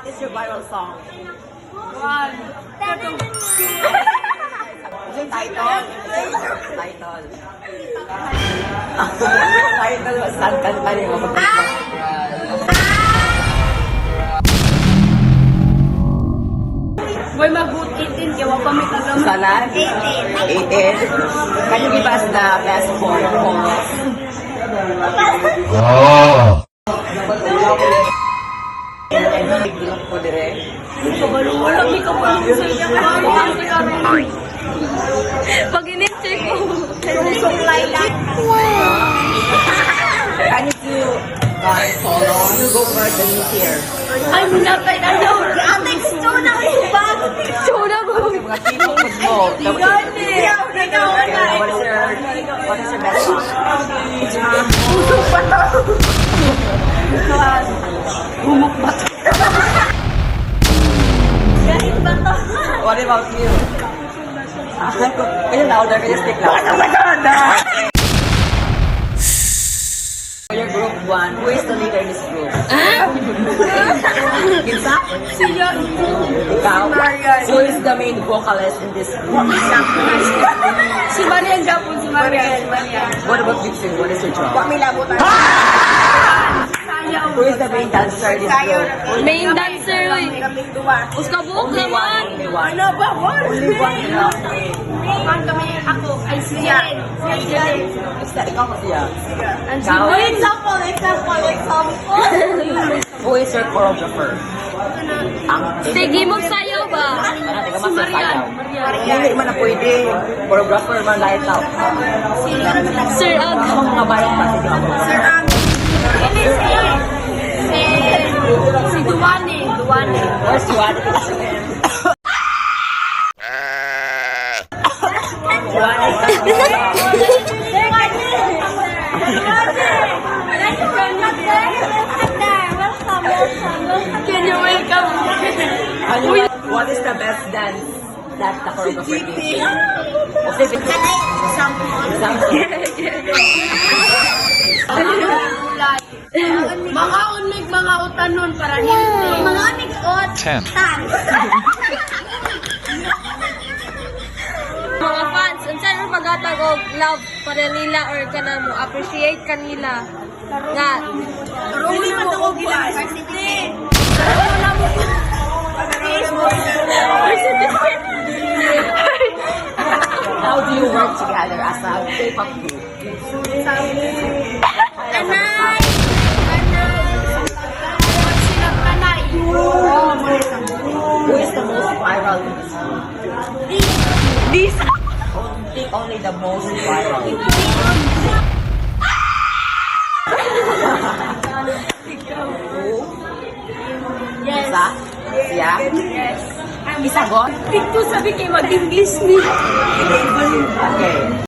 It's your viral song. One. Yung title? Title. Title, saan kanta niyo Boy, mag-boot 18 kaya wag pa may kagama. Salan? 18. Can you give us the best four chorus? Oh. Group ko dire. Wala, may kabalong sa iya. Pag in-check ko. Rusong lilac. Can you do guys solo? You go first and you here. Ay, minatay na daw. Atex to na kayo ba? Show na mo. Kasi mga tipo mo. What is your best song? Usok pa to. Humok pa to. Kahit ba to? What about you? Can you louder? Can you speak louder? Your group one, who is the leader in this group? Kinsa? Siya. Ikaw? Marian. Who is the main vocalist in this group? Si Marian Japon, si Marian. What about you, Sue? What is your job? Sayaw. Who is the main dancer in this group? Main dancer, uy. Uska buhok naman. Only one. Ano ba? Only one lang. Ang kami ako ay siya. Basta ikaw kasi yan. Ikaw? Example. Who is your choreographer? Ang Sige mo sayaw ba? Si Marian. Hindi man na pwede. Choreographer man light out. Sir Ang. Ang mga bayad pa sige ako. Sir Ang. Si Duwane. Where's you at? Can you welcome? What is the best dance that the choreographer did? Okay, Mga unig, mga utanon para hindi. Mga unig ot. 10. Mga fans, unsa mo pagatag og love para nila or kana mo appreciate kanila nga Hindi pa ito gila. how do you work together as a K-pop group? Anay! Sinagkanay. Who is the most viral in this group? This. Only the most viral. Yes. Isa? Siya? Yes. Isagot? Dito sabi kayo mag-English ni. Okay.